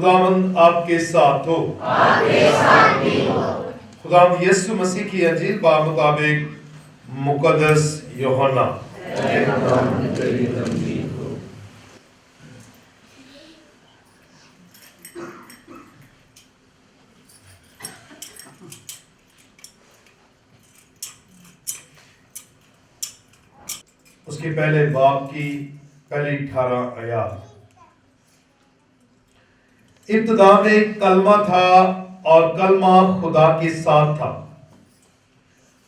خداوند آپ کے ساتھ ہو۔ خداوند یسوع مسیح کی انجیل بمطابق مقدس یوحنا۔ اس کے پہلے باب کی پہلی 18 آیات۔ ابتدا میں کلمہ تھا اور کلمہ خدا کے ساتھ تھا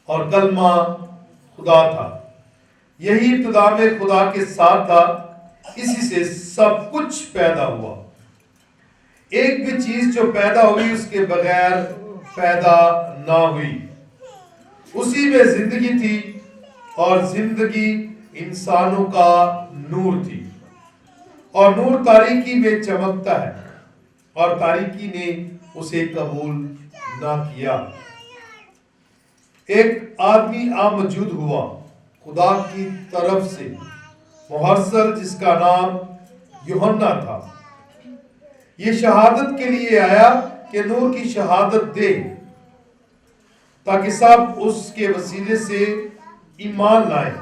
اور کلمہ خدا تھا۔ یہی ابتدا میں خدا کے ساتھ تھا، اسی سے سب کچھ پیدا ہوا۔ ایک بھی چیز جو پیدا ہوئی اس کے بغیر پیدا نہ ہوئی۔ اسی میں زندگی تھی اور زندگی انسانوں کا نور تھی، اور نور تاریکی میں چمکتا ہے اور تاریکی نے اسے قبول نہ کیا۔ ایک آدمی آموجود ہوا خدا کی طرف سے، محرسل، جس کا نام یوحنا تھا۔ یہ شہادت کے لیے آیا کہ نور کی شہادت دے، تاکہ سب اس کے وسیلے سے ایمان لائیں۔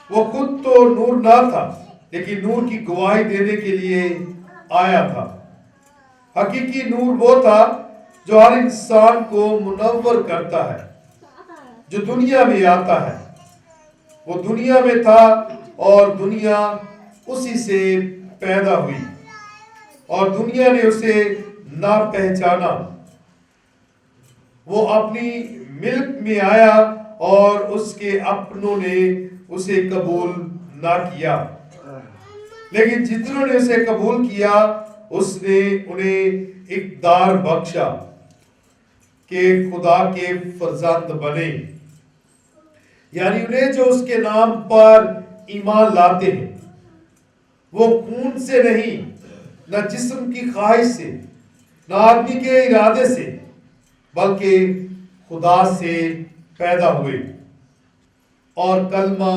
وہ خود تو نور نہ تھا، لیکن نور کی گواہی دینے کے لیے آیا تھا۔ حقیقی نور وہ تھا جو ہر انسان کو منور کرتا ہے جو دنیا میں آتا ہے۔ وہ دنیا میں تھا اور دنیا اسی سے پیدا ہوئی، اور دنیا نے اسے نہ پہچانا۔ وہ اپنی ملک میں آیا اور اس کے اپنوں نے اسے قبول نہ کیا، لیکن جتنوں نے اسے قبول کیا اس نے انہیں اقتدار بخشا کہ خدا کے فرزند بنے، یعنی انہیں جو اس کے نام پر ایمان لاتے ہیں۔ وہ خون سے نہیں، نہ جسم کی خواہش سے، نہ آدمی کے ارادے سے، بلکہ خدا سے پیدا ہوئے۔ اور کلمہ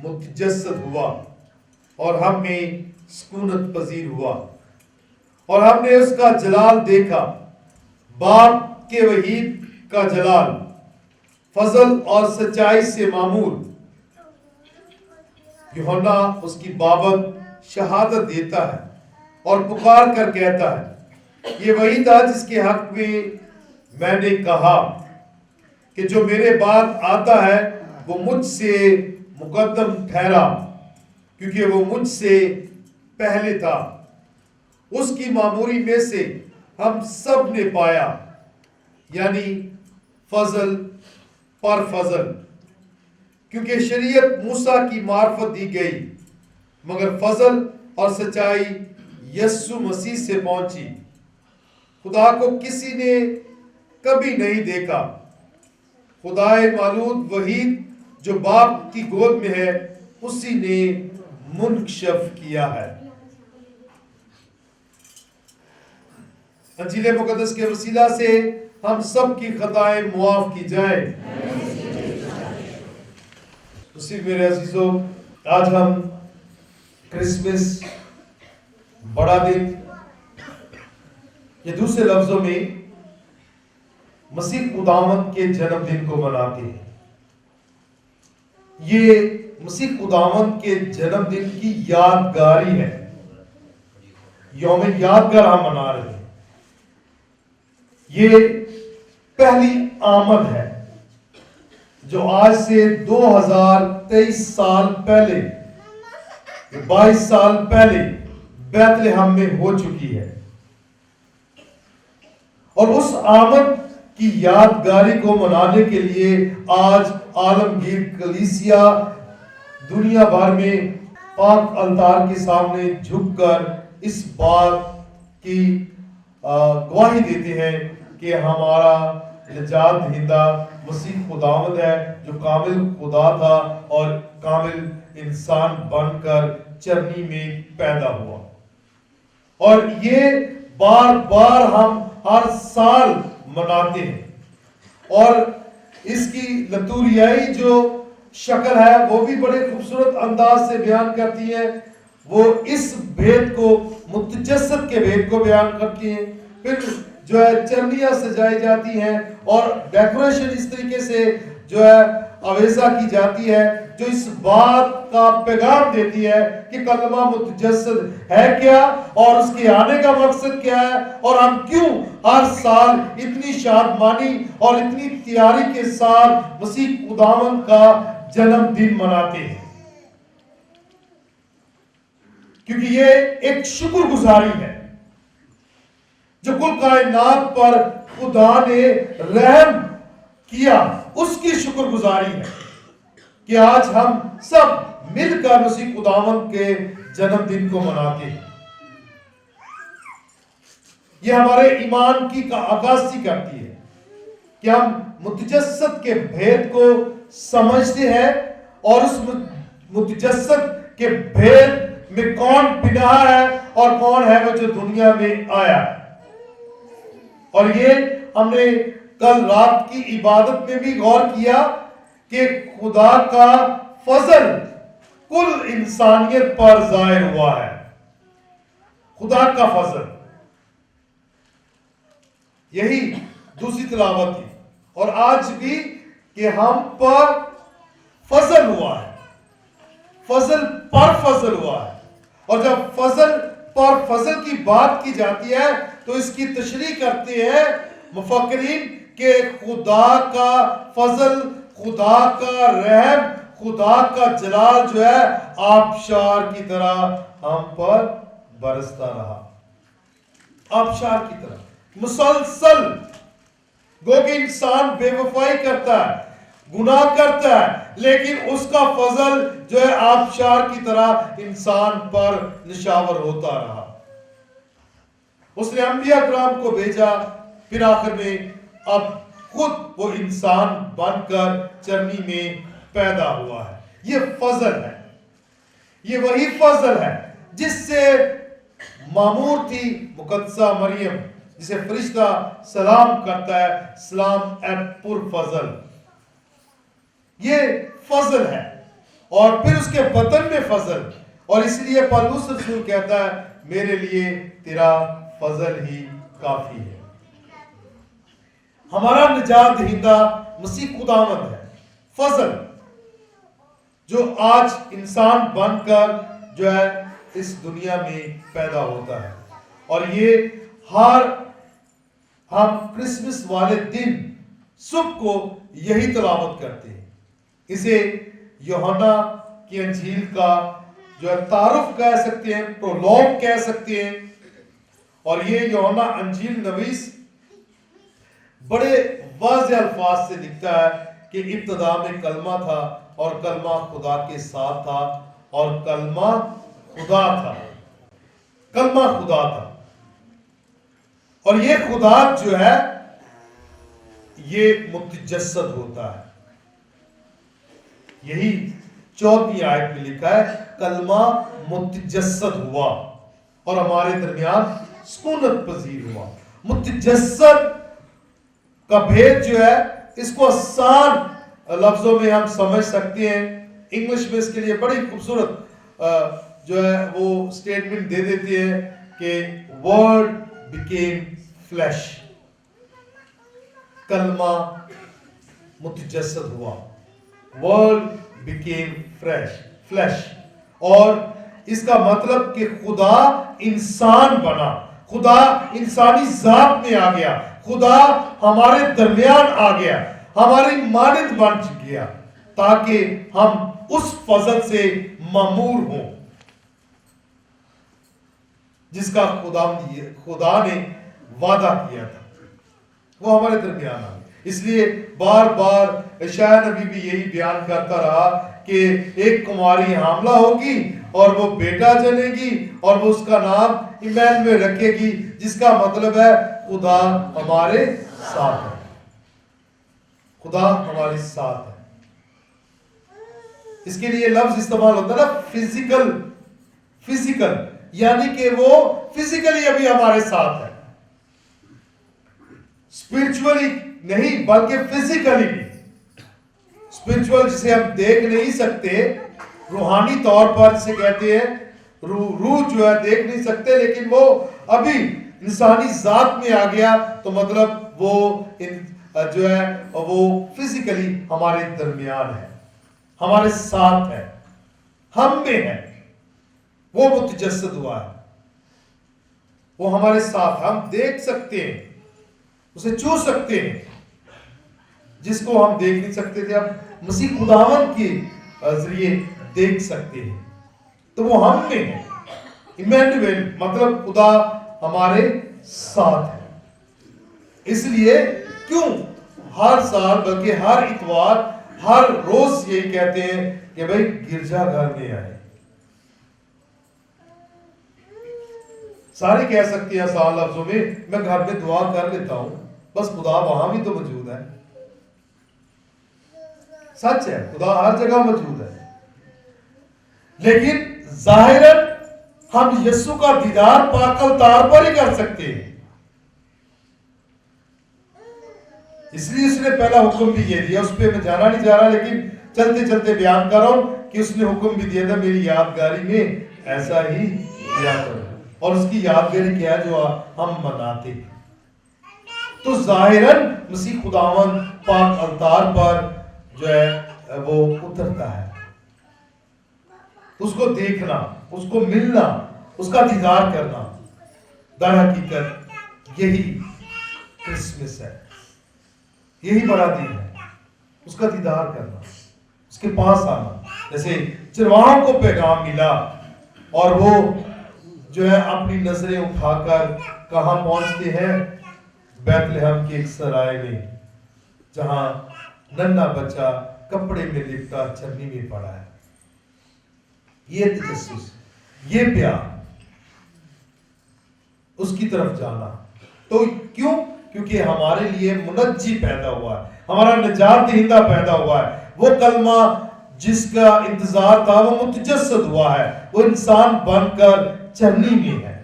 متجسد ہوا اور ہم میں سکونت پذیر ہوا، اور ہم نے اس کا جلال دیکھا، باپ کے وحید کا جلال، فضل اور سچائی سے معمور۔ یوحنا اس کی بابت شہادت دیتا ہے اور پکار کر کہتا ہے، یہ وہی تھا جس کے حق میں نے کہا کہ جو میرے بعد آتا ہے وہ مجھ سے مقدم ٹھہرا، کیونکہ وہ مجھ سے پہلے تھا۔ اس کی معموری میں سے ہم سب نے پایا، یعنی فضل پر فضل، کیونکہ شریعت موسیٰ کی معرفت دی گئی، مگر فضل اور سچائی یسوع مسیح سے پہنچی۔ خدا کو کسی نے کبھی نہیں دیکھا۔ خدائے مولود وحید جو باپ کی گود میں ہے، اسی نے منکشف کیا ہے۔ انجیل مقدس کے وسیلہ سے ہم سب کی خطائیں معاف کی جائیں۔ اسی میرے عزیزوں، آج ہم کرسمس، بڑا دن، یہ دوسرے لفظوں میں مسیح خداوند کے جنم دن کو مناتے ہیں۔ یہ مسیح خداوند کے جنم دن کی یادگاری ہے، یوم یادگار ہم منا رہے ہیں۔ یہ پہلی آمد ہے جو آج سے 2023 سال پہلے، 22 سال پہلے بیت لحم میں ہو چکی ہے، اور اس آمد کی یادگاری کو منانے کے لیے آج عالمگیر کلیسیا دنیا بھر میں پاک الطار کے سامنے جھک کر اس بات کی گواہی دیتے ہیں کہ ہمارا نجات دہندہ مسیح خداوند ہے، جو کامل خدا تھا اور کامل انسان بن کر چرنی میں پیدا ہوا۔ اور یہ بار بار ہم ہر سال مناتے ہیں، اور اس کی لتوریائی جو شکل ہے وہ بھی بڑے خوبصورت انداز سے بیان کرتی ہے۔ وہ اس بھید کو متجسد کے بھید کو بیان کرتی ہیں. پھر جو ہے چرنیاں سجائی جاتی ہیں اور ڈیکوریشن اس طریقے سے جو ہے اویزہ کی جاتی ہے جو اس بات کا پیغام دیتی ہے کہ کلمہ متجسد ہے کیا اور اس کے آنے کا مقصد کیا ہے اور ہم کیوں ہر سال اتنی شادمانی اور اتنی تیاری کے ساتھ مسیح خداوند کا جنم دن مناتے ہیں. کیونکہ یہ ایک شکر گزاری ہے جو کل کائنات پر خدا نے رحم کیا، اس کی شکر گزاری ہے کہ آج ہم سب مل کر مسیح خداوند کے جنم دن کو مناتے ہیں. یہ ہمارے ایمان کی عکاسی کرتی ہے کہ ہم متجسد کے بھید کو سمجھتے ہیں اور اس متجسد کے بھید میں کون پنہا ہے اور کون ہے وہ جو دنیا میں آیا. اور یہ ہم نے کل رات کی عبادت میں بھی غور کیا کہ خدا کا فضل کل انسانیت پر ظاہر ہوا ہے. خدا کا فضل، یہی دوسری تلاوت تھی اور آج بھی کہ ہم پر فضل ہوا ہے، فضل پر فضل ہوا ہے. اور جب فضل پر فضل کی بات کی جاتی ہے تو اس کی تشریح کرتے ہیں مفکرین کہ خدا کا فضل، خدا کا رحم، خدا کا جلال جو ہے آبشار کی طرح ہم پر برستا رہا. آبشار کی طرح مسلسل. گو کہ انسان بے وفائی کرتا ہے، گناہ کرتا ہے، لیکن اس کا فضل جو ہے آبشار کی طرح انسان پر نشاور ہوتا رہا. اس نے انبیاء کرام کو بھیجا، پھر آخر میں اب خود وہ انسان بن کر چرنی میں پیدا ہوا ہے. یہ فضل ہے، یہ وہی فضل ہے جس سے معمور تھی مقدسہ مریم، جسے فرشتہ سلام کرتا ہے، سلام اے پر فضل. یہ فضل ہے اور پھر اس کے بطن میں فضل. اور اس لیے پالوس رسول کہتا ہے میرے لیے تیرا فضل ہی کافی ہے. ہمارا نجات دہندہ مسیح خداوند ہے. فضل جو آج انسان بن کر جو ہے اس دنیا میں پیدا ہوتا ہے. اور یہ ہم کرسمس والے دن صبح کو یہی تلاوت کرتے ہیں. اسے یوحنا کی انجیل کا جو ہے تعارف کہہ سکتے ہیں، پرولوگ کہہ سکتے ہیں. اور یہ یوحنا انجیل نویس بڑے واضح الفاظ سے لکھتا ہے کہ ابتدا میں کلمہ تھا اور کلمہ خدا کے ساتھ تھا اور کلمہ خدا تھا. کلمہ خدا تھا. اور یہ خدا جو ہے یہ متجسد ہوتا ہے. یہی 14ویں آیت میں لکھا ہے کلمہ متجسد ہوا اور ہمارے درمیان سکونت پذیر ہوا. متجسد کا بھید جو ہے اس کو آسان لفظوں میں ہم سمجھ سکتے ہیں. انگلش میں اس کے لیے بڑی خوبصورت جو ہے وہ سٹیٹمنٹ دے دیتے ہیں کہ ورڈ بیکیم فلیش. کلمہ متجسد ہوا، ورڈ بیکیم فلیش. اور اس کا مطلب کہ خدا انسان بنا، خدا انسانی ذات میں آ گیا، خدا ہمارے درمیان آ گیا، ہماری مانند بن گیا تاکہ ہم اس فضل سے معمور ہوں جس کا خدا نے وعدہ کیا تھا. وہ ہمارے درمیان آ گیا. اس لیے بار بار اشعیاء نبی بھی یہی بیان کرتا رہا کہ ایک کماری حاملہ ہوگی اور وہ بیٹا جنے گی اور وہ اس کا نام ایمانویل رکھے گی، جس کا مطلب ہے خدا ہمارے ساتھ ہے. خدا ہمارے ساتھ ہے. اس کے لیے لفظ استعمال ہوتا ہے نا فزیکل، یعنی کہ وہ فزیکلی ابھی ہمارے ساتھ ہے. اسپرچولی نہیں بلکہ فزیکلی بھی. اسپرچول جسے ہم دیکھ نہیں سکتے، روحانی طور پر جسے کہتے ہیں روح جو ہے دیکھ نہیں سکتے، لیکن وہ ابھی انسانی ذات میں آ گیا، تو مطلب وہ جو ہے وہ فزیکلی ہمارے درمیان ہے، ہمارے ساتھ ہے، ہم میں ہے، وہ متجسد ہوا ہے، وہ ہمارے ساتھ، ہم دیکھ سکتے ہیں، اسے چھو سکتے ہیں، جس کو ہم دیکھ نہیں سکتے تھے اب مسیح خداوند کے ذریعے دیکھ سکتے ہیں، تو وہ ہم میں ہے، ایمینویل مطلب خدا ہمارے ساتھ ہے۔ اس لیے کیوں ہر سال بلکہ ہر اتوار ہر روز یہی کہتے ہیں کہ بھائی گرجا گھر میں آئے۔ سارے کہہ سکتے ہیں آسان لفظوں میں گھر میں دعا کر لیتا ہوں، بس خدا وہاں بھی تو موجود ہے۔ سچ ہے، خدا ہر جگہ موجود ہے، لیکن ظاہراً ہم یسوع کا دیدار پاک الطار پر ہی کر سکتے ہیں۔ اس لیے اس نے پہلا حکم بھی یہ دیا، اس پہ میں جانا نہیں جا رہا، لیکن چلتے چلتے بیان کر رہا ہوں کہ اس نے حکم بھی دیا تھا میری یادگاری میں ایسا ہی کیا کرو، اور اس کی یادگاری کیا ہے جو ہم مناتے ہیں۔ تو ظاہراً مسیح خداوند پاک الطار پر جو ہے وہ اترتا ہے، اس کو دیکھنا، اس کو ملنا، اس کا دیدار کرنا، در حقیقت یہی کرسمس ہے، یہی بڑا دن ہے، اس کا دیدار کرنا، اس کے پاس آنا۔ جیسے چرواہوں کو پیغام ملا اور وہ جو ہے اپنی نظریں اٹھا کر کہاں پہنچتے ہیں؟ بیت لحم کے ایک سرائے میں، جہاں ننھا بچہ کپڑے میں لپٹا چرنی میں پڑا ہے۔ یہ تجسس، یہ پیار، اس کی طرف جانا۔ تو کیوں؟ کیونکہ ہمارے لیے منجی پیدا ہوا ہے، ہمارا نجات دہندہ پیدا ہوا ہے، وہ کلمہ جس کا انتظار تھا وہ متجسد ہوا ہے، وہ انسان بن کر چرنی میں ہے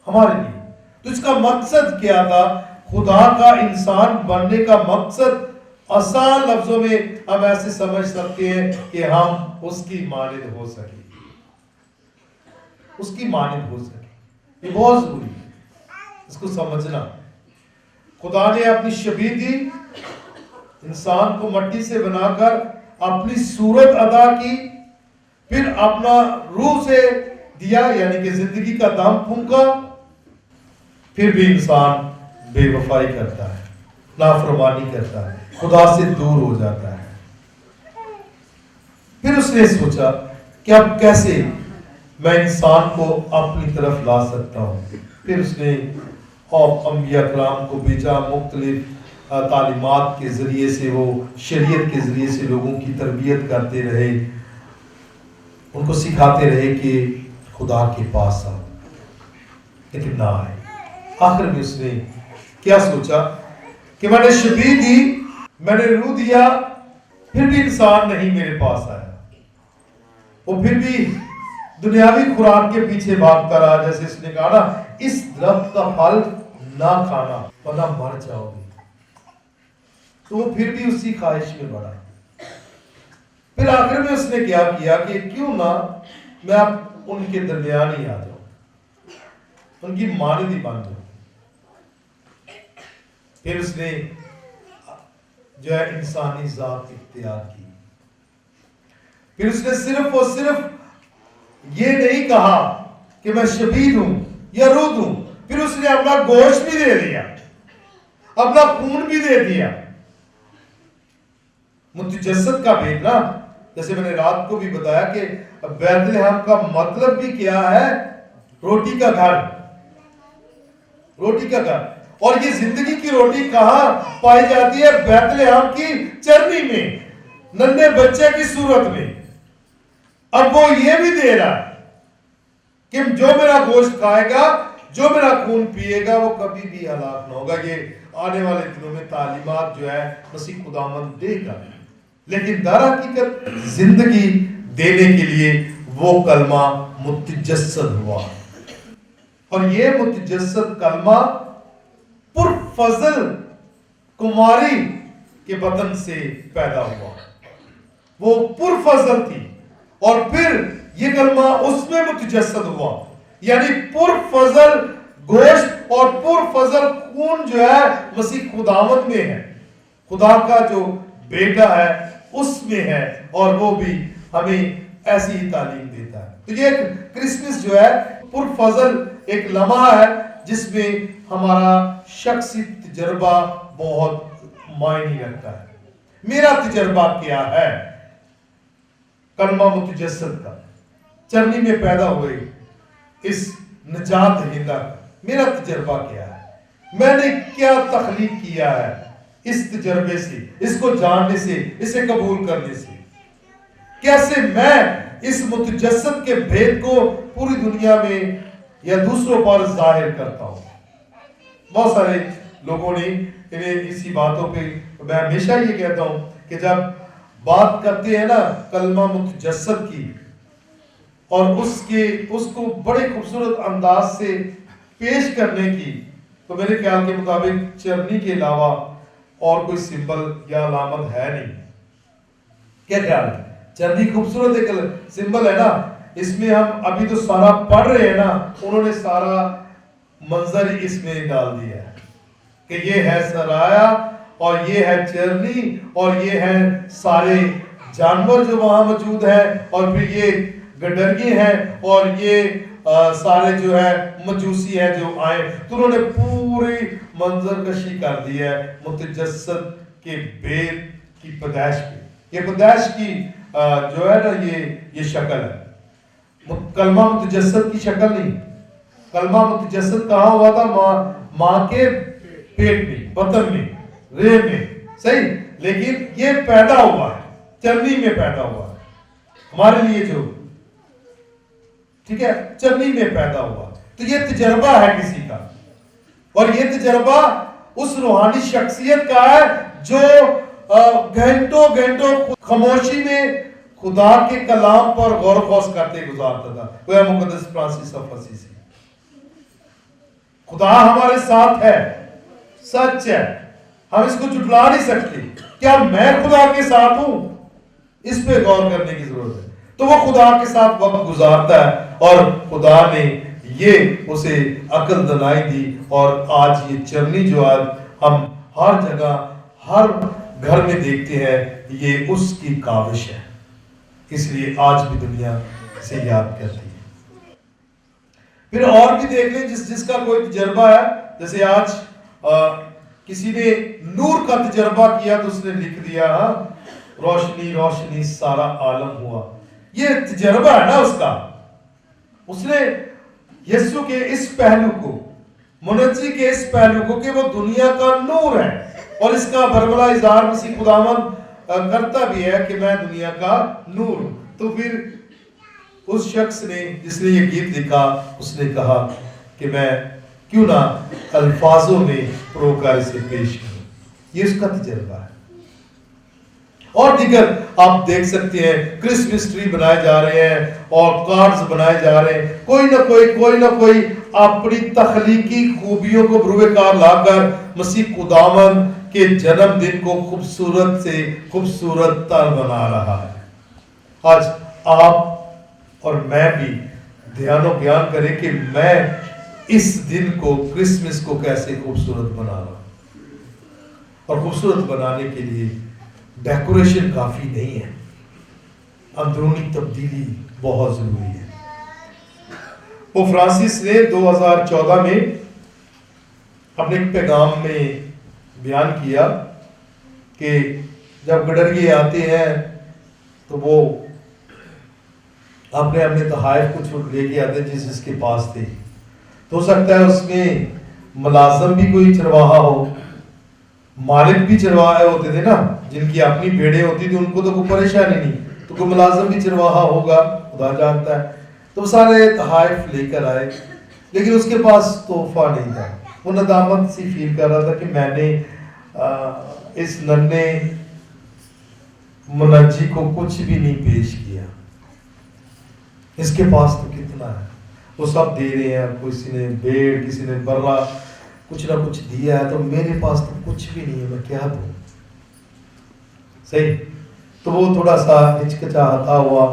ہمارے لیے۔ تو اس کا مقصد کیا تھا؟ خدا کا انسان بننے کا مقصد آسان لفظوں میں ہم ایسے سمجھ سکتے ہیں کہ ہم اس کی مانند ہو سکیں، اس کی مانند ہو سکیں۔ یہ بہت ضروری ہے اس کو سمجھنا۔ خدا نے اپنی شبیہ دی، انسان کو مٹی سے بنا کر اپنی صورت ادا کی، پھر اپنا روح سے دیا، یعنی کہ زندگی کا دم پھونکا، پھر بھی انسان بے وفائی کرتا ہے، نافرمانی کرتا ہے، خدا سے دور ہو جاتا ہے۔ پھر اس نے سوچا کہ اب کیسے میں انسان کو اپنی طرف لا سکتا ہوں۔ پھر اس نے انبیاء کرام کو بھیجا، مختلف تعلیمات کے ذریعے سے، وہ شریعت کے ذریعے سے لوگوں کی تربیت کرتے رہے، ان کو سکھاتے رہے کہ خدا کے پاس آؤ، لیکن نہ آئے۔ آخر میں اس نے کیا سوچا کہ میں نے شبیہ دی، میں نے روح دیا، پھر بھی انسان نہیں میرے پاس آیا، وہ پھر بھی دنیاوی خوراک کے پیچھے بھاگتا رہا۔ جیسے اس نے کہا نا، اس درخت کا پھل نہ کھانا ورنہ مر جاؤ گے، تو وہ پھر بھی اسی خواہش میں بڑھا۔ پھر آخر میں اس نے کیا کیا کہ کیوں نہ میں اب ان کے درمیان ہی آ جاؤں، ان کی مانند ہی بن جاؤں۔ پھر اس نے جو ہے انسانی ذات اختیار کی۔ پھر اس نے صرف اور صرف یہ نہیں کہا کہ میں شبیہ ہوں یا رود ہوں، پھر اس نے اپنا گوشت بھی دے دیا، اپنا خون بھی دے دیا۔ متجسد کا بھیجنا، جیسے میں نے رات کو بھی بتایا کہ بیت لحم کا مطلب بھی کیا ہے؟ روٹی کا گھر، روٹی کا گھر۔ اور یہ زندگی کی روٹی کہاں پائی جاتی ہے؟ بیت لحم کی چرنی میں، ننھے بچے کی صورت میں۔ اب وہ یہ بھی دے رہا ہے کہ جو میرا گوشت کھائے گا، جو میرا خون پیے گا، وہ کبھی بھی ہلاک نہ ہوگا۔ یہ آنے والے دنوں میں تعلیمات جو ہے مسیح خداوند دے گا، لیکن در حقیقت زندگی دینے کے لیے وہ کلمہ متجسد ہوا، اور یہ متجسد کلمہ پرفضل کماری کے بطن سے پیدا ہوا، وہ پرفضل تھی، اور پھر یہ کلمہ اس میں متجسد ہوا، یعنی پرفضل گوشت اور پرفضل خون جو ہے مسیح خداوند میں ہے، خدا کا جو بیٹا ہے اس میں ہے، اور وہ بھی ہمیں ایسی ہی تعلیم دیتا ہے۔ تو یہ ایک کرسمس جو ہے پرفضل ایک لمحہ ہے جس میں ہمارا شخصی تجربہ بہت معنی رکھتا ہے۔ میرا تجربہ کیا ہے کلمہ متجسد کا، چرنی میں پیدا ہوئے اس نجات دہندہ کا میرا تجربہ کیا ہے؟ میں نے کیا تخلیق کیا ہے اس تجربے سے، اس کو جاننے سے، اسے قبول کرنے سے؟ کیسے میں اس متجسد کے بھید کو پوری دنیا میں یا دوسروں پر ظاہر کرتا ہوں؟ بہت سارے لوگوں نے انہیں اسی باتوں پہ، میں ہمیشہ یہ کہتا ہوں کہ جب بات کرتے ہیں نا کلمہ متجسد کی اور اس کو بڑے خوبصورت انداز سے پیش کرنے کی، تو میرے خیال کے مطابق چرنی کے علاوہ اور کوئی سمبل یا علامت ہے نہیں۔ کیا خیال ہے؟ چرنی خوبصورت ایک سمبل ہے نا، اس میں ہم ابھی تو سارا پڑھ رہے ہیں نا، انہوں نے سارا منظر اس میں ڈال دیا ہے کہ یہ ہے سرایا اور یہ ہے چرنی اور یہ ہے سارے جانور جو وہاں موجود ہیں، اور پھر یہ گڈرگی ہیں اور یہ سارے جو ہے مجوسی ہیں جو آئے، تو انہوں نے پوری منظر کشی کر دی ہے متجسد کے بید کی پیدائش کی۔ یہ پیدائش کی جو ہے نا یہ شکل ہے، کلمہ متجسد کی شکل نہیں۔ کلمہ متجسد کہاں ہوا تھا؟ ماں کے پیٹ میں، بطن میں، ریح میں، صحیح، لیکن یہ پیدا ہوا ہے، چرنی میں پیدا ہوا ہے ہمارے لیے، جو ٹھیک ہے چرنی میں پیدا ہوا۔ تو یہ تجربہ ہے کسی کا، اور یہ تجربہ اس روحانی شخصیت کا ہے جو گھنٹوں گھنٹوں خاموشی میں خدا کے کلام پر غور و خوض کرتے گزارتا تھا۔ وہ ہے مقدس فرانسس آف اسیسی۔ خدا ہمارے ساتھ ہے، سچ ہے، ہم اس کو جھٹلا نہیں سکتے۔ کیا میں خدا کے ساتھ ہوں؟ اس پہ غور کرنے کی ضرورت ہے۔ تو وہ خدا کے ساتھ وقت گزارتا ہے، اور خدا نے یہ اسے عقل دانائی دی، اور آج یہ چرنی جو آج ہم ہر جگہ ہر گھر میں دیکھتے ہیں، یہ اس کی کاوش ہے، اس لیے آج بھی دنیا سے یاد کرتی ہے۔ پھر اور بھی دیکھ لیں جس کا کوئی تجربہ ہے، جیسے آج کسی نے نور کا تجربہ کیا تو اس نے لکھ دیا روشنی روشنی سارا عالم ہوا۔ یہ تجربہ ہے نا اس کا، اس نے یسوع کے اس پہلو کو، منجی کے اس پہلو کو کہ وہ دنیا کا نور ہے، اور اس کا بربلا اظہار مسیح خداوند کرتا بھی ہے کہ میں دنیا کا نور ہوں۔ تو پھر اس شخص نے جس نے یہ گیت لکھا، اس نے کہا کہ میں کیوں نہ الفاظوں میں پروکار سے پیش کروں۔ یہ اس کا تجربہ ہے۔ اور دیگر آپ دیکھ سکتے ہیں، کرسمس ٹری بنائے جا رہے ہیں اور کارڈز بنائے جا رہے ہیں، کوئی نہ کوئی اپنی تخلیقی خوبیوں کو بروئے کار لا کر مسیح خداوند کے جنم دن کو خوبصورت سے خوبصورت تر بنا رہا ہے۔ آج آپ اور میں بھی دھیان و گیان کریں کہ میں اس دن کو، کرسمس کو کیسے خوبصورت بنا رہا ہوں۔ اور خوبصورت بنانے کے لیے ڈیکوریشن کافی نہیں ہے، اندرونی تبدیلی بہت ضروری ہے۔ وہ فرانسس نے 2014 میں اپنے ایک پیغام میں بیان کیا کہ جب گڈرگی آتے ہیں تو وہ اپنے تحائف کچھ لے کے آتے جس کے پاس تھے، تو ہو سکتا ہے اس میں ملازم بھی کوئی چرواہا ہو، مالک بھی چرواہے ہوتے تھے نا، جن کی اپنی بھیڑیں ہوتی تھی، ان کو تو کوئی پریشانی نہیں، تو کوئی ملازم بھی چرواہا ہوگا، خدا جانتا ہے۔ تو سارے تحائف لے کر آئے، لیکن اس کے پاس تحفہ نہیں تھا۔ وہ ندامت سی فیل کر رہا تھا کہ میں نے اس ننھے منجی کو کچھ بھی نہیں پیش کیا، اس کے پاس تو کتنا ہے، وہ سب دے رہے ہیں، کسی نے بھیڑ، کسی نے برا، کچھ نہ کچھ دیا ہے، تو میرے پاس تو کچھ بھی نہیں ہے، میں کیا دوں؟ صحیح۔ تو وہ تھوڑا سا ہچکچاہتا ہوا